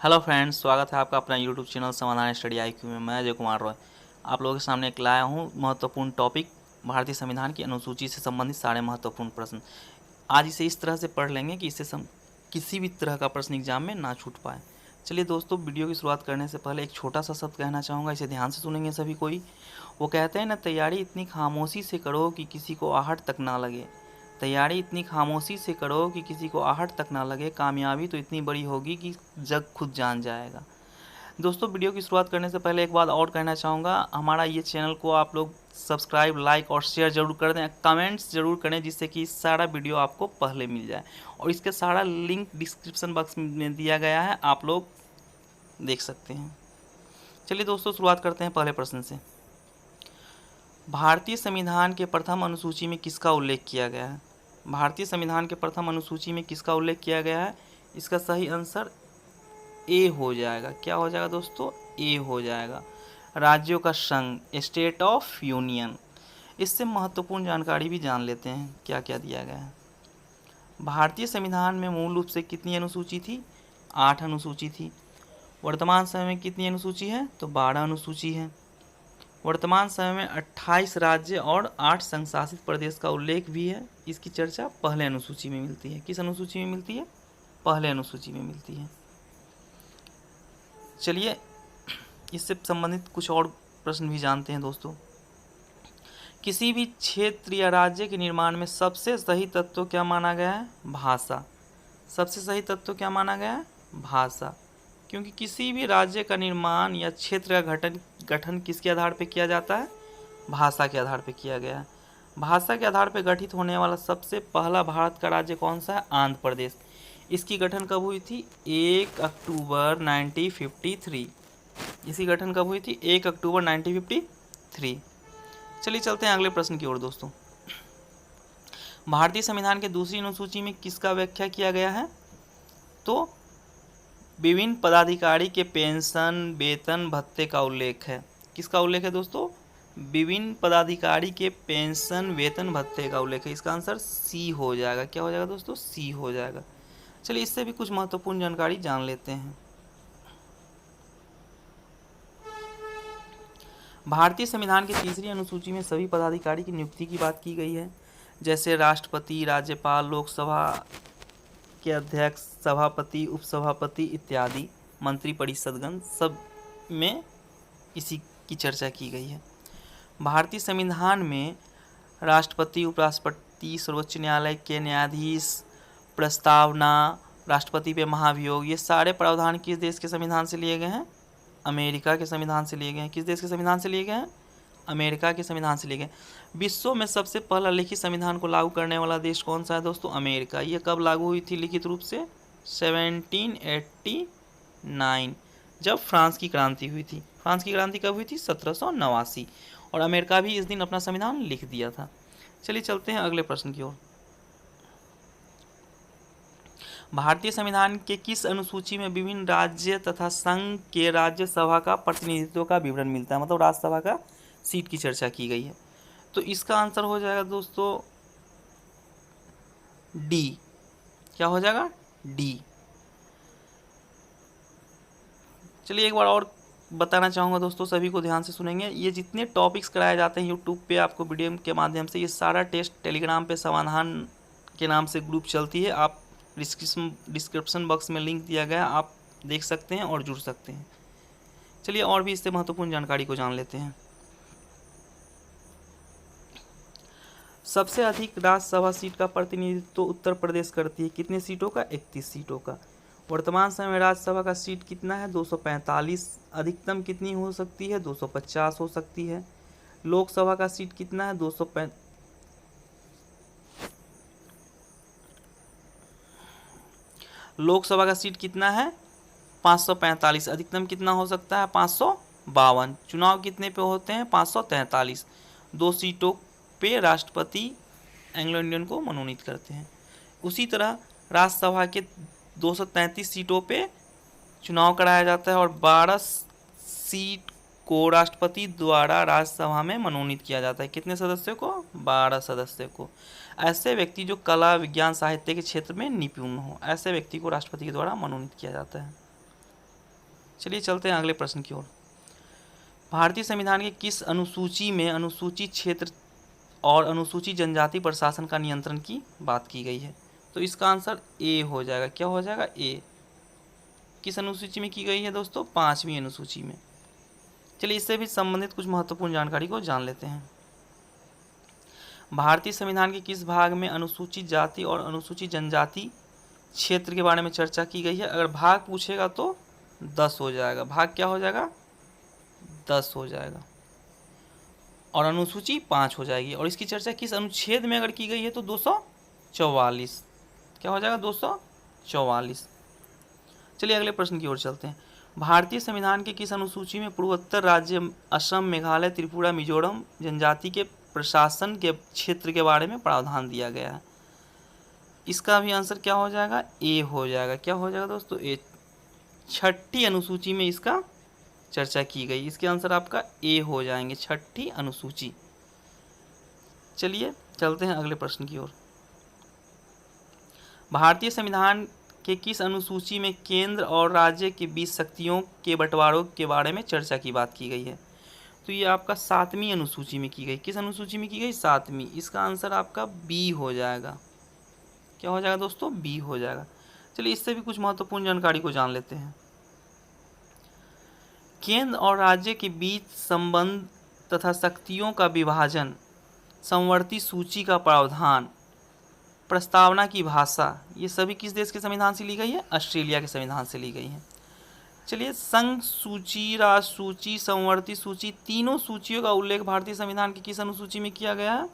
Hello friends, स्वागत है आपका अपना यूट्यूब चैनल समाधान स्टडी आईक्यू में। मैं अजय कुमार रॉय आप लोगों के सामने एक लाया हूँ महत्वपूर्ण टॉपिक, भारतीय संविधान की अनुसूची से संबंधित सारे महत्वपूर्ण प्रश्न। आज इसे इस तरह से पढ़ लेंगे कि इससे किसी भी तरह का प्रश्न एग्जाम में ना छूट पाए। चलिए दोस्तों, वीडियो की शुरुआत करने से पहले एक छोटा सा शब्द कहना चाहूँगा, इसे ध्यान से सुनेंगे सभी कोई। वो कहते हैं ना, तैयारी इतनी खामोशी से करो कि किसी को आहट तक ना लगे। तैयारी इतनी खामोशी से करो कि किसी को आहट तक ना लगे। कामयाबी तो इतनी बड़ी होगी कि जग खुद जान जाएगा। दोस्तों, वीडियो की शुरुआत करने से पहले एक बात और कहना चाहूँगा, हमारा ये चैनल को आप लोग सब्सक्राइब, लाइक और शेयर जरूर कर दें, कमेंट्स जरूर करें, जिससे कि सारा वीडियो आपको पहले मिल जाए। और इसके सारा लिंक डिस्क्रिप्शन बॉक्स में दिया गया है, आप लोग देख सकते हैं। चलिए दोस्तों, शुरुआत करते हैं पहले प्रश्न से। भारतीय संविधान के प्रथम अनुसूची में किसका उल्लेख किया गया है? भारतीय संविधान के प्रथम अनुसूची में किसका उल्लेख किया गया है? इसका सही आंसर ए हो जाएगा। क्या हो जाएगा दोस्तों? ए हो जाएगा। राज्यों का संघ, स्टेट ऑफ यूनियन। इससे महत्वपूर्ण जानकारी भी जान लेते हैं, क्या क्या दिया गया है। भारतीय संविधान में मूल रूप से कितनी अनुसूची थी? 8 अनुसूची थी। वर्तमान समय में कितनी अनुसूची है? तो 12 अनुसूची है। वर्तमान समय में 28 राज्य और 8 संघ शासित प्रदेश का उल्लेख भी है। इसकी चर्चा पहले अनुसूची में मिलती है। किस अनुसूची में मिलती है? पहले अनुसूची में मिलती है। चलिए, इससे संबंधित कुछ और प्रश्न भी जानते हैं दोस्तों। किसी भी क्षेत्र या राज्य के निर्माण में सबसे सही तत्व क्या माना गया है? भाषा। सबसे सही तत्व क्या माना गया है? भाषा। क्योंकि किसी भी राज्य का निर्माण या क्षेत्र का गठन किसके आधार पर किया जाता है? भाषा के आधार पर किया गया है। भाषा के आधार पर गठित होने वाला सबसे पहला भारत का राज्य कौन सा है? आंध्र प्रदेश। इसकी गठन कब हुई थी? 1 अक्टूबर 1953। इसकी गठन कब हुई थी? 1 अक्टूबर 1953। चलिए चलते हैं अगले प्रश्न की ओर दोस्तों। भारतीय संविधान के दूसरी अनुसूची में किसका व्याख्या किया गया है? तो विभिन्न पदाधिकारी के पेंशन, वेतन, भत्ते का उल्लेख है। किसका उल्लेख है दोस्तों? विभिन्न पदाधिकारी के पेंशन, वेतन, भत्ते का उल्लेख है। इसका आंसर सी हो जाएगा। क्या हो जाएगा दोस्तों? सी हो जाएगा। चलिए, इससे भी कुछ महत्वपूर्ण जानकारी जान लेते हैं। भारतीय संविधान की तीसरी अनुसूची में सभी पदाधिकारी की नियुक्ति की बात की गई है, जैसे राष्ट्रपति, राज्यपाल, लोकसभा के अध्यक्ष, सभापति, उपसभापति इत्यादि, मंत्रिपरिषदगण, सब में इसी की चर्चा की गई है। भारतीय संविधान में राष्ट्रपति, उपराष्ट्रपति, सर्वोच्च न्यायालय के न्यायाधीश, प्रस्तावना, राष्ट्रपति पे महाभियोग, ये सारे प्रावधान किस देश के संविधान से लिए गए हैं? अमेरिका के संविधान से लिए गए हैं। किस देश के संविधान से लिए गए हैं? अमेरिका के संविधान से लिए गए। विश्व में सबसे पहला लिखित संविधान को लागू करने वाला देश कौन सा है दोस्तों? अमेरिका। ये कब लागू हुई थी लिखित रूप से? 1789, जब फ्रांस की क्रांति हुई थी। फ्रांस की क्रांति कब हुई थी? 1789। और अमेरिका भी इस दिन अपना संविधान लिख दिया था। चलिए चलते हैं अगले प्रश्न की ओर। भारतीय संविधान के किस अनुसूची में विभिन्न राज्य तथा संघ के राज्यसभा का प्रतिनिधित्व का विवरण मिलता है? मतलब राज्यसभा का सीट की चर्चा की गई है। तो इसका आंसर हो जाएगा दोस्तों डी। क्या हो जाएगा? डी। चलिए एक बार और बताना चाहूँगा दोस्तों, सभी को ध्यान से सुनेंगे। ये जितने टॉपिक्स कराए जाते हैं यूट्यूब पे आपको वीडियो के माध्यम से, ये सारा टेस्ट टेलीग्राम पे समाधान के नाम से ग्रुप चलती है। आप डिस्क्रिप्शन बॉक्स में लिंक दिया गया, आप देख सकते हैं और जुड़ सकते हैं। चलिए और भी इससे महत्वपूर्ण जानकारी को जान लेते हैं। सबसे अधिक राज्यसभा सीट का प्रतिनिधित्व उत्तर प्रदेश करती है। कितने सीटों का? 31 सीटों का। वर्तमान समय में राज्यसभा का सीट कितना है? 245। अधिकतम कितनी हो सकती है? 250 हो सकती है। लोकसभा का सीट कितना है? 250। लोकसभा का सीट कितना है? 545। अधिकतम कितना हो सकता है? 552। चुनाव कितने पे होते हैं? 543। 2 सीटों पे राष्ट्रपति एंग्लो इंडियन को मनोनीत करते हैं। उसी तरह राज्यसभा के 233 सीटों पे चुनाव कराया जाता है और 12 सीट को राष्ट्रपति द्वारा राज्यसभा में मनोनीत किया जाता है। कितने सदस्यों को? 12 सदस्यों को। ऐसे व्यक्ति जो कला, विज्ञान, साहित्य के क्षेत्र में निपुण हो, ऐसे व्यक्ति को राष्ट्रपति के द्वारा मनोनीत किया जाता है। चलिए चलते हैं अगले प्रश्न की ओर। भारतीय संविधान के किस अनुसूची में अनुसूचित क्षेत्र और अनुसूचित जनजाति प्रशासन का नियंत्रण की बात की गई है? तो इसका आंसर ए हो जाएगा। क्या हो जाएगा? ए। किस अनुसूची में की गई है दोस्तों? 5वीं अनुसूची में। चलिए इससे भी संबंधित कुछ महत्वपूर्ण जानकारी को जान लेते हैं। भारतीय संविधान के किस भाग में अनुसूचित जाति और अनुसूचित जनजाति क्षेत्र के बारे में चर्चा की गई है? अगर भाग पूछेगा तो 10 हो जाएगा। भाग क्या हो जाएगा? 10 हो जाएगा। और अनुसूची 5 हो जाएगी। और इसकी चर्चा किस अनुच्छेद में अगर की गई है तो 244। क्या हो जाएगा? 244। चलिए अगले प्रश्न की ओर चलते हैं। भारतीय संविधान के किस अनुसूची में पूर्वोत्तर राज्य असम, मेघालय, त्रिपुरा, मिजोरम जनजाति के प्रशासन के क्षेत्र के बारे में प्रावधान दिया गया है? इसका भी आंसर क्या हो जाएगा? ए हो जाएगा। क्या हो जाएगा दोस्तों? ए। 6ठी अनुसूची में इसका चर्चा की गई। इसके आंसर आपका ए हो जाएंगे, 6ठी अनुसूची। चलिए चलते हैं अगले प्रश्न की ओर। भारतीय संविधान के किस अनुसूची में केंद्र और राज्य के बीच शक्तियों के बंटवारों के बारे में चर्चा की बात की गई है? तो ये आपका 7वीं अनुसूची में की गई। किस अनुसूची में की गई? 7वीं। इसका आंसर आपका बी हो जाएगा। क्या हो जाएगा दोस्तों? बी हो जाएगा। चलिए इससे भी कुछ महत्वपूर्ण जानकारी को जान लेते हैं। केंद्र और राज्य के बीच संबंध तथा शक्तियों का विभाजन, समवर्ती सूची का प्रावधान, प्रस्तावना की भाषा, ये सभी किस देश के संविधान से ली गई है? ऑस्ट्रेलिया के संविधान से ली गई है। चलिए संघ सूची, राष्ट्र सूची, समवर्ती सूची, तीनों सूचियों का उल्लेख भारतीय संविधान की किस अनुसूची में किया गया है?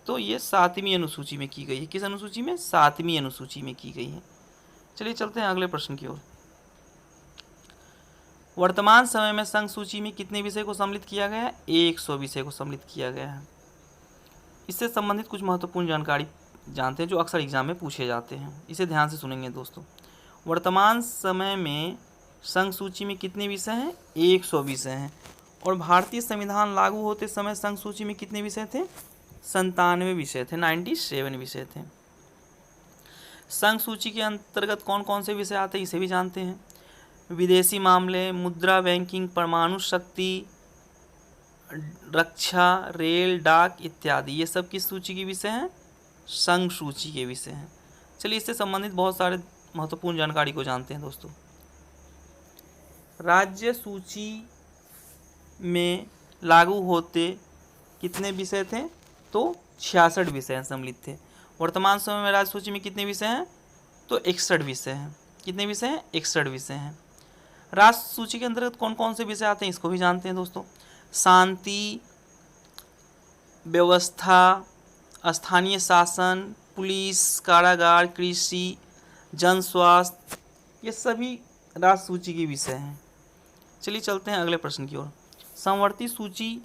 तो ये 7वीं अनुसूची में की गई है। किस अनुसूची में? 7वीं अनुसूची में की गई है। चलिए चलते हैं अगले प्रश्न की ओर। वर्तमान समय में संघ सूची में कितने विषय को सम्मिलित किया गया है? 100 विषय को सम्मिलित किया गया है। इससे संबंधित कुछ महत्वपूर्ण जानकारी जानते हैं जो अक्सर एग्जाम में पूछे जाते हैं। इसे ध्यान से सुनेंगे दोस्तों। वर्तमान समय में संघ सूची में कितने विषय हैं? 100 विषय हैं। और भारतीय संविधान लागू होते समय संघ सूची में कितने विषय थे? 97 विषय थे, 97 विषय थे। संघ सूची के अंतर्गत कौन कौन से विषय आते हैं इसे भी जानते हैं। विदेशी मामले, मुद्रा, बैंकिंग, परमाणु शक्ति, रक्षा, रेल, डाक इत्यादि, ये सब किस सूची के विषय हैं? संघ सूची के विषय हैं। चलिए इससे संबंधित बहुत सारे महत्वपूर्ण जानकारी को जानते हैं दोस्तों। राज्य सूची में लागू होते कितने विषय थे? तो 66 विषय सम्मिलित थे। वर्तमान समय में राज्य सूची में कितने विषय हैं? तो 61 विषय हैं। कितने विषय हैं? 61 विषय हैं। राष्ट्र सूची के अंतर्गत कौन कौन से विषय आते हैं इसको भी जानते हैं दोस्तों। शांति व्यवस्था, स्थानीय शासन, पुलिस, कारागार, कृषि, जन स्वास्थ्य, ये सभी राष्ट्र सूची के विषय हैं। चलिए चलते हैं अगले प्रश्न की ओर। समवर्ती सूची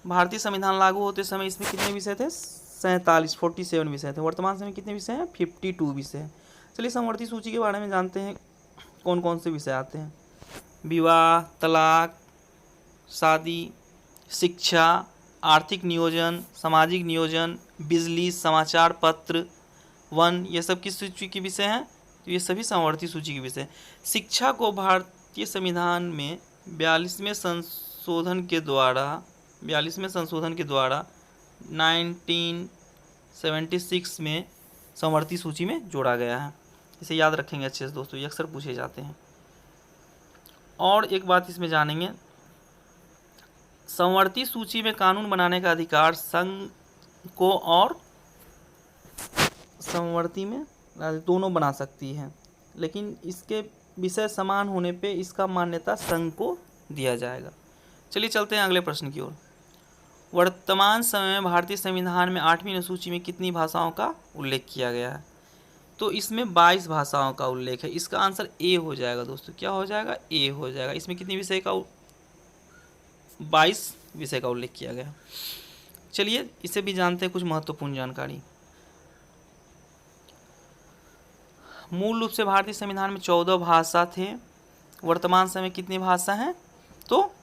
भारतीय संविधान लागू होते समय इसमें कितने विषय थे? 47 विषय थे। वर्तमान समय कितने विषय हैं? 52 विषय हैं। चलिए समवर्ती सूची के बारे में जानते हैं कौन कौन से विषय आते हैं। विवाह, तलाक, शादी, शिक्षा, आर्थिक नियोजन, सामाजिक नियोजन, बिजली, समाचार पत्र, वन, ये सब किस सूची के विषय हैं? तो ये सभी समवर्ती सूची के विषय। शिक्षा को भारतीय संविधान में 42वें संशोधन के द्वारा 1976 में समवर्ती सूची में जोड़ा गया है। इसे याद रखेंगे अच्छे से दोस्तों, ये अक्सर पूछे जाते हैं। और एक बात इसमें जानेंगे, समवर्ती सूची में कानून बनाने का अधिकार संघ को और समवर्ती में दोनों बना सकती है, लेकिन इसके विषय समान होने पे इसका मान्यता संघ को दिया जाएगा। चलिए चलते हैं अगले प्रश्न की ओर। वर्तमान समय में भारतीय संविधान में 8वीं अनुसूची में कितनी भाषाओं का उल्लेख किया गया है? तो इसमें 22 भाषाओं का उल्लेख है। इसका आंसर ए हो जाएगा दोस्तों। क्या हो जाएगा? ए हो जाएगा। इसमें कितनी विषय का 22 विषय का उल्लेख किया गया। चलिए इसे भी जानते हैं कुछ महत्वपूर्ण जानकारी। मूल रूप से भारतीय संविधान में 14 भाषा थे। वर्तमान समय कितनी भाषा हैं? तो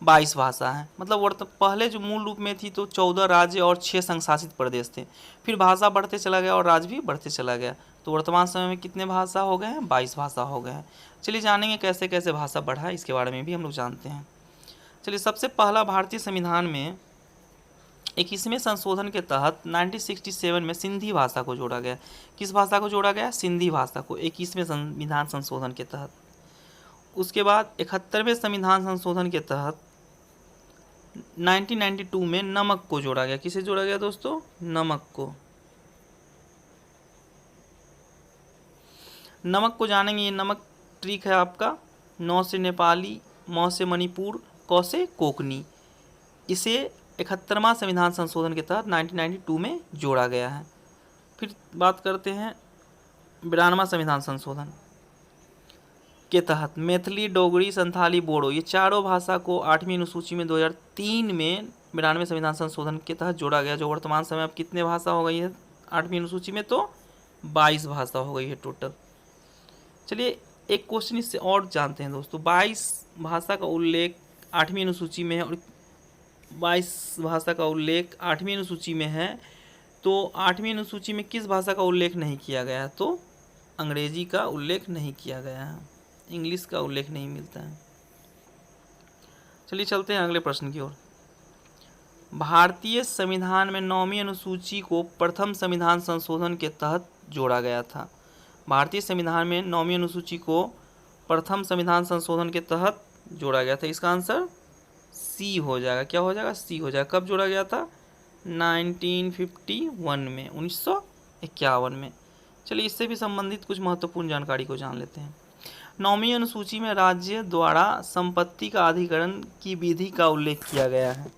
22 भाषा हैं। मतलब पहले जो मूल रूप में थी तो 14 राज्य और 6 संघ शासित प्रदेश थे। फिर भाषा बढ़ते चला गया और राज्य भी बढ़ते चला गया, तो वर्तमान समय में कितने भाषा हो गए हैं? 22 भाषा हो गए हैं। चलिए जानेंगे कैसे कैसे भाषा बढ़ा है, इसके बारे में भी हम लोग जानते हैं। चलिए, सबसे पहला भारतीय संविधान में 21वें संशोधन के तहत 1967 में सिंधी भाषा को जोड़ा गया। किस भाषा को जोड़ा गया? सिंधी भाषा को 21वें संविधान संशोधन के तहत। उसके बाद 71वें संविधान संशोधन के तहत 1992 में नमक को जोड़ा गया। किसे जोड़ा गया दोस्तों? नमक को। नमक को जानेंगे। ये नमक ट्रिक है आपका। नौ से नेपाली, मौ से मणिपुर, कौ से कोकनी। इसे 71वां संविधान संशोधन के तहत 1992 में जोड़ा गया है। फिर बात करते हैं 92वां संविधान संशोधन के तहत मैथिली, डोगरी, संथाली, बोडो, ये चारों भाषा को 8वीं अनुसूची में 2003 में 92वें संविधान संशोधन के तहत जोड़ा गया, जो वर्तमान समय अब कितने भाषा हो गई है 8वीं अनुसूची में? तो 22 भाषा हो गई है टोटल। चलिए एक क्वेश्चन इससे और जानते हैं दोस्तों। 22 भाषा का उल्लेख 8वीं अनुसूची में है और 22 भाषा का उल्लेख 8वीं अनुसूची में है, तो 8वीं अनुसूची में किस भाषा का उल्लेख नहीं किया गया है? तो अंग्रेजी का उल्लेख नहीं किया गया है, इंग्लिश का उल्लेख नहीं मिलता है। चलिए चलते हैं अगले प्रश्न की ओर। भारतीय संविधान में 9वीं अनुसूची को प्रथम संविधान संशोधन के तहत जोड़ा गया था। भारतीय संविधान में 9वीं अनुसूची को प्रथम संविधान संशोधन के तहत जोड़ा गया था। इसका आंसर सी हो जाएगा। क्या हो जाएगा? सी हो जाएगा। कब जोड़ा गया था? 1951 में, 1951 में। चलिए इससे भी संबंधित कुछ महत्वपूर्ण जानकारी को जान लेते हैं। 9वीं अनुसूची में राज्य द्वारा संपत्ति का अधिग्रहण की विधि का उल्लेख किया गया है।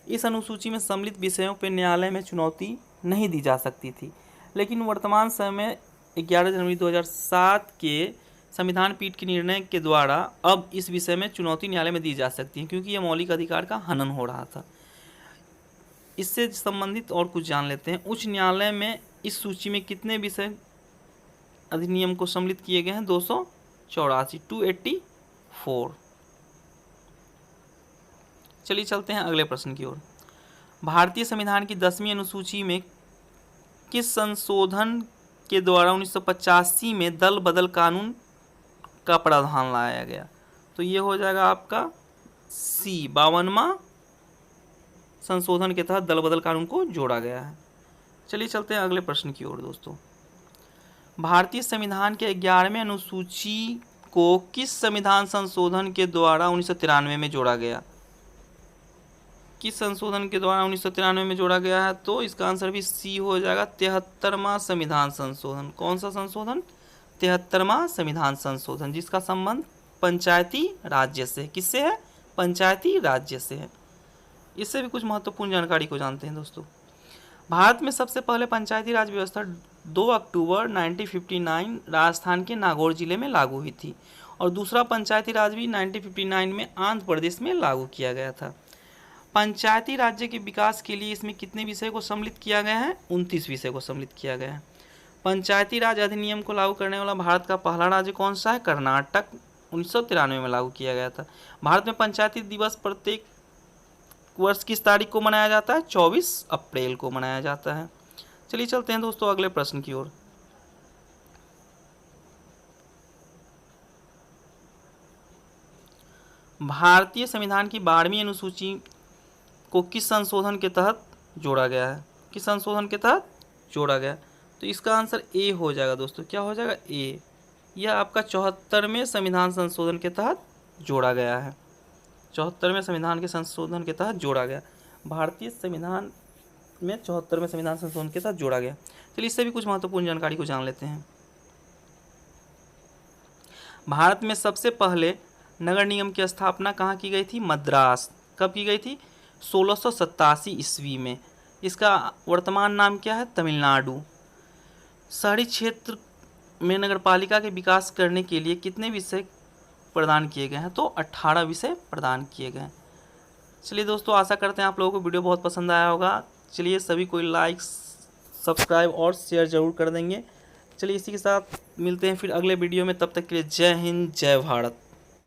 इस अनुसूची में सम्मिलित विषयों पर न्यायालय में चुनौती नहीं दी जा सकती थी, लेकिन वर्तमान समय में 11 जनवरी 2007 के संविधान पीठ के निर्णय के द्वारा अब इस विषय में चुनौती न्यायालय में दी जा सकती है, क्योंकि यह मौलिक अधिकार का हनन हो रहा था। इससे संबंधित और कुछ जान लेते हैं। उच्च न्यायालय में इस सूची में कितने विषय अधिनियम को सम्मिलित किए गए हैं? 284, 284। चलिए चलते हैं अगले प्रश्न की ओर। भारतीय संविधान की 10वीं अनुसूची में किस संशोधन के द्वारा 1985 में दल बदल कानून का प्रावधान लाया गया? तो ये हो जाएगा आपका सी, 52वां संशोधन के तहत दल बदल कानून को जोड़ा गया है। चलिए चलते हैं अगले प्रश्न की ओर दोस्तों। भारतीय संविधान के 11वें अनुसूची को किस संविधान संशोधन के द्वारा 1993 में जोड़ा गया? किस संशोधन के द्वारा 1993 में जोड़ा गया है? तो इसका आंसर भी सी हो जाएगा, 73वां संविधान संशोधन। कौन सा संशोधन? 73वां संविधान संशोधन, जिसका संबंध पंचायती राज्य से। किससे है? पंचायती राज्य से है। इससे भी कुछ महत्वपूर्ण जानकारी को जानते हैं दोस्तों। भारत में सबसे पहले पंचायती राज व्यवस्था 2 अक्टूबर 1959 राजस्थान के नागौर जिले में लागू हुई थी, और दूसरा पंचायती राज भी 1959 में आंध्र प्रदेश में लागू किया गया था। पंचायती राज्य के विकास के लिए इसमें कितने विषय को सम्मिलित किया गया है? 29 विषय को सम्मिलित किया गया है। पंचायती राज अधिनियम को लागू करने वाला भारत का पहला राज्य कौन सा है? कर्नाटक। 1993 में लागू किया गया था। भारत में पंचायती दिवस प्रत्येक वर्ष किस तारीख को मनाया जाता है? 24 अप्रैल को मनाया जाता है। चलिए चलते हैं दोस्तों अगले प्रश्न की ओर। भारतीय संविधान की 12वीं अनुसूची को किस संशोधन के तहत जोड़ा गया है? किस संशोधन के तहत जोड़ा गया? तो इसका आंसर ए हो जाएगा दोस्तों। क्या हो जाएगा? ए। यह आपका 74वें संविधान संशोधन के तहत जोड़ा गया है। 74वें संविधान के संशोधन के तहत जोड़ा गया। भारतीय संविधान में 74वें संविधान संशोधन के तहत जोड़ा गया। चलिए इससे भी कुछ महत्वपूर्ण जानकारी को जान लेते हैं। भारत में सबसे पहले नगर निगम की स्थापना कहाँ की गई थी? मद्रास। कब की गई थी? 1687 ईस्वी में। इसका वर्तमान नाम क्या है? तमिलनाडु। शहरी क्षेत्र में नगरपालिका के विकास करने के लिए कितने विषय प्रदान किए गए हैं? तो 18 विषय प्रदान किए गए हैं। चलिए दोस्तों, आशा करते हैं आप लोगों को वीडियो बहुत पसंद आया होगा। चलिए सभी कोई लाइक, सब्सक्राइब और शेयर जरूर कर देंगे। चलिए इसी के साथ मिलते हैं फिर अगले वीडियो में। तब तक के लिए जय हिंद, जय भारत।